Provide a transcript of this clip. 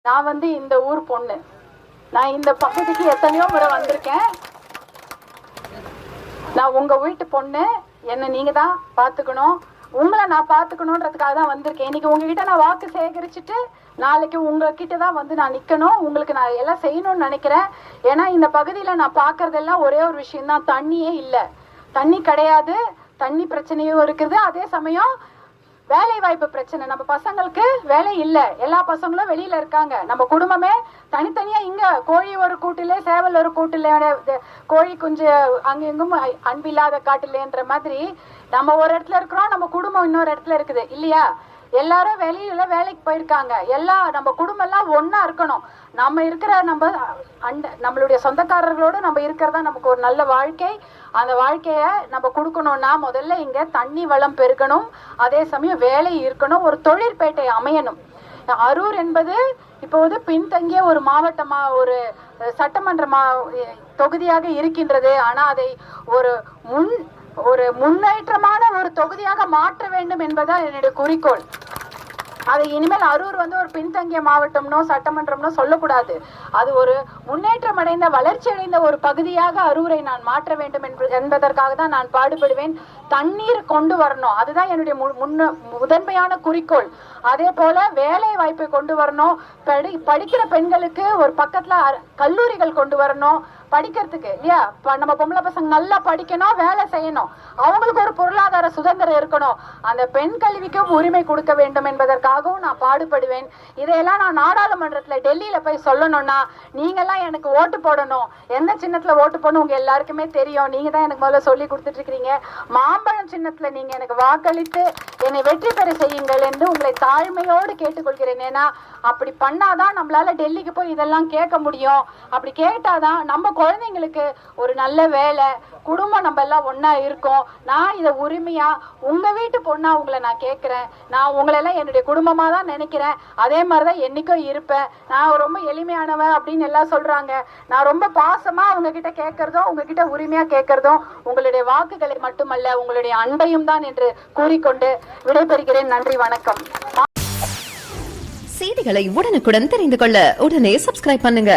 நான் இந்த ஊர் பொண்ணு. நான் இந்த பகுதிக்கு எத்தனையோ முறை வந்திருக்கேன். நான் உங்க வீட்டு பொண்ணு. என்ன நீங்க தான் பாத்துக்கணும். உங்களை நான் பாத்துக்கணும்ன்றதுக்காக தான் வந்திருக்கேன். இன்னைக்கு உங்ககிட்ட நான் வாக்கு சேகரிச்சுட்டு நாளைக்கு உங்ககிட்ட தான் நான் நிக்கணும். உங்களுக்கு நான் எல்லாம் செய்யணும்னு நினைக்கிறேன். ஏன்னா இந்த பகுதியில நான் பாக்குறதெல்லாம் ஒரே ஒரு விஷயம் தான், தண்ணியே இல்லை. தண்ணி கிடையாது, தண்ணி பிரச்சனையும் இருக்குது. அதே சமயம் வேலை வாய்ப்பு பிரச்சனை. நம்ம பசங்களுக்கு வேலை இல்லை, எல்லா பசங்களும் வெளியில இருக்காங்க. நம்ம குடும்பமே தனித்தனியா இங்க கோழி ஒரு கூட்டிலே சேவல் ஒரு கூட்டிலே, கோழி குஞ்சு அங்க எங்கும் அன்பில்லாத காட்டிலேன்ற மாதிரி நம்ம ஒரு இடத்துல இருக்கிறோம், நம்ம குடும்பம் இன்னொரு இடத்துல இருக்குது இல்லையா? எல்லாரும் வெளியில வேலைக்கு போயிருக்காங்க. நம்ம குடும்பம் எல்லாம் ஒன்னா இருக்கணும். நம்ம இருக்கிற நம்மளுடைய சொந்தக்காரர்களோடு நம்ம இருக்கிறதா நமக்கு ஒரு நல்ல வாழ்க்கை. அந்த வாழ்க்கைய நம்ம கொடுக்கணும்னா முதல்ல இங்க தண்ணி வளம் பெருகணும், அதே சமயம் வேலை இருக்கணும், ஒரு தொழிற்பேட்டை அமையணும். அரூர் என்பது இப்போது பின்தங்கிய ஒரு மாவட்டமா, ஒரு சட்டமன்ற தொகுதியாக இருக்கின்றது. ஆனா அதை ஒரு முன்னேற்றமான ஒரு தொகுதியாக மாற்ற வேண்டும் என்பதுதான் என்னுடைய குறிக்கோள். அதை இனிமேல் அரூர் ஒரு பின்தங்கிய மாவட்டம்னோ சட்டமன்றம்னோ சொல்லக்கூடாது. அது ஒரு முன்னேற்றம் அடைந்த வளர்ச்சி அடைந்த ஒரு பகுதியாக அரூரை நான் மாற்ற வேண்டும் என்பதற்காக தான் நான் பாடுபடுவேன். தண்ணீர் கொண்டு வரணும், அதுதான் என்னுடைய முதன்மையான குறிக்கோள். அதே போல வேலை வாய்ப்பை கொண்டு வரணும். படிக்கிற பெண்களுக்கு ஒரு பக்கத்துல கல்லூரிகள் கொண்டு வரணும் படிக்கிறதுக்கு இல்லையா? நம்ம பொம்பளை பசங்க நல்லா படிக்கணும், வேலை செய்யணும், அவங்களுக்கு ஒரு பொருளாதார சுதந்திரம் இருக்கணும். அந்த பெண் கல்விக்கும் உரிமை கொடுக்க வேண்டும் என்பதற்காகவும் நான் பாடுபடுவேன். இதையெல்லாம் நான் நாடாளுமன்றத்துல டெல்லியில போய் சொல்லணும்னா நீங்கெல்லாம் எனக்கு ஓட்டு போடணும். எந்த சின்னத்துல ஓட்டு போடணும் உங்க எல்லாருக்குமே தெரியும். நீங்க தான் எனக்கு முதல்ல சொல்லி கொடுத்துட்டு இருக்கிறீங்க. மாம்பழம் சின்னத்துல நீங்க எனக்கு வாக்களித்து என்னை வெற்றி பெற செய்யுங்கள் என்று உங்களை தாழ்மையோடு கேட்டுக்கொள்கிறேன். ஏன்னா அப்படி பண்ணாதான் நம்மளால டெல்லிக்கு போய் இதெல்லாம் கேட்க முடியும். அப்படி கேட்டாதான் நம்ம குழந்தைங்களுக்கு ஒரு நல்ல வேலை, குடும்பம் நம்ம எல்லாம் ஒன்னா இருக்கோம். நான் இதை உரிமையா உங்க வீட்டு பொண்ணா உங்களை நான் கேட்கிறேன். நான் உங்களை எல்லாம் என்னுடைய குடும்பமா தான் நினைக்கிறேன். அதே மாதிரிதான் என்னைக்கும் இருப்பேன். நான் ரொம்ப எளிமையானவன் அப்படின்னு எல்லாம் சொல்றாங்க. நான் ரொம்ப பாசமா அவங்க கிட்ட கேட்கறதும் உங்ககிட்ட உரிமையா கேட்கறதும் உங்களுடைய வாக்குகளை மட்டுமல்ல உங்களுடைய அன்பையும் தான் என்று கூறிக்கொண்டு விடைபெறுகிறேன். நன்றி, வணக்கம். செய்திகளை உடனுக்குடன் தெரிந்து கொள்ள உடனே சப்ஸ்கிரைப் பண்ணுங்க.